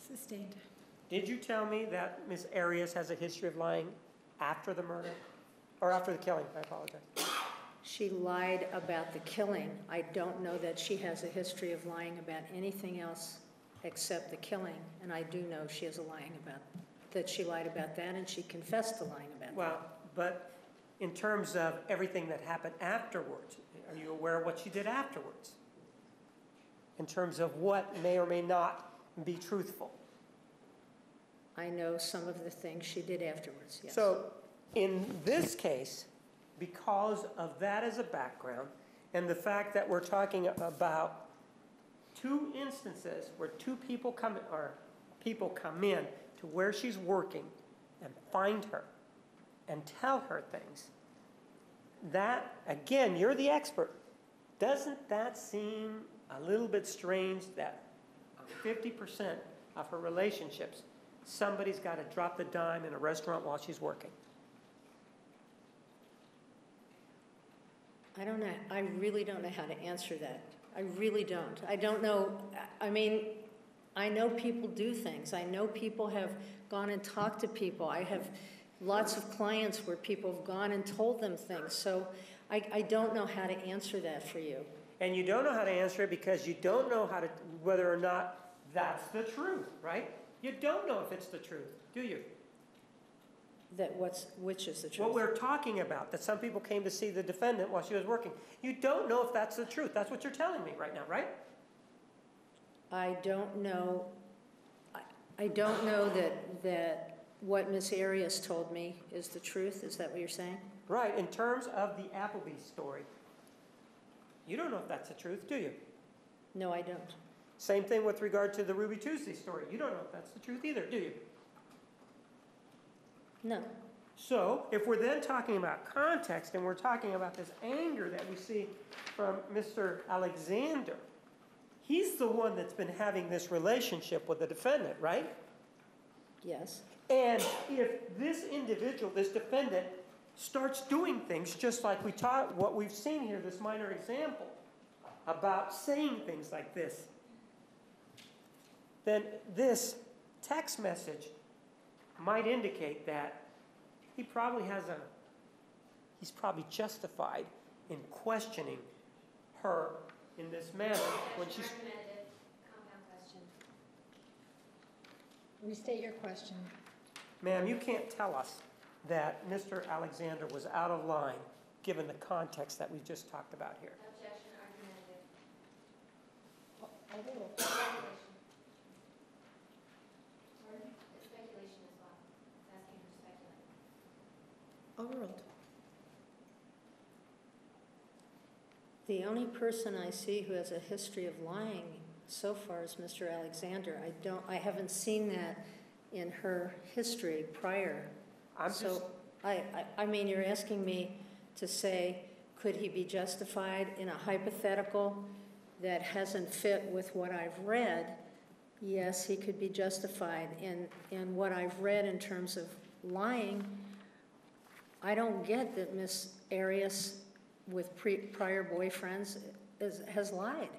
Sustained. Did you tell me that Ms. Arias has a history of lying after the murder? Or after the killing, I apologize. She lied about the killing. I don't know that she has a history of lying about anything else except the killing. And I do know she has a lying about, that she lied about that, and she confessed to lying about that. Well, but in terms of everything that happened afterwards, are you aware of what she did afterwards? In terms of what may or may not be truthful? I know some of the things she did afterwards, yes. So in this case, because of that as a background, and the fact that we're talking about two instances where two people come in to where she's working and find her and tell her things, that, again, you're the expert. Doesn't that seem a little bit strange that 50% of her relationships, somebody's got to drop the dime in a restaurant while she's working? I don't know. I really don't know how to answer that. I really don't. I don't know. I mean, I know people do things. I know people have gone and talked to people. I have lots of clients where people have gone and told them things. So I don't know how to answer that for you. And you don't know how to answer it because you don't know how to, whether or not that's the truth, right? You don't know if it's the truth, do you? Which is the truth? What we're talking about, that some people came to see the defendant while she was working. You don't know if that's the truth. That's what you're telling me right now, right? I don't know. I don't know that what Miss Arias told me is the truth. Is that what you're saying? Right. In terms of the Applebee's story, you don't know if that's the truth, do you? No, I don't. Same thing with regard to the Ruby Tuesday story. You don't know if that's the truth either, do you? No. So, if we're then talking about context and we're talking about this anger that we see from Mr. Alexander, he's the one that's been having this relationship with the defendant, right? Yes. And if this individual, this defendant, starts doing things just like we taught, what we've seen here, this minor example, about saying things like this, then this text message might indicate that he's probably justified in questioning her in this manner when she's. Argumentative, compound question. Restate your question. Ma'am, you can't tell us that Mr. Alexander was out of line given the context that we just talked about here. Objection, argumentative. A little. Speculation. It's speculation as well. It's asking her to speculate. Overruled. The only person I see who has a history of lying so far is Mr. Alexander. I haven't seen that in her history prior. I mean, you're asking me to say, could he be justified in a hypothetical that hasn't fit with what I've read? Yes, he could be justified in what I've read in terms of lying. I don't get that Miss Arias, with prior boyfriends, has lied.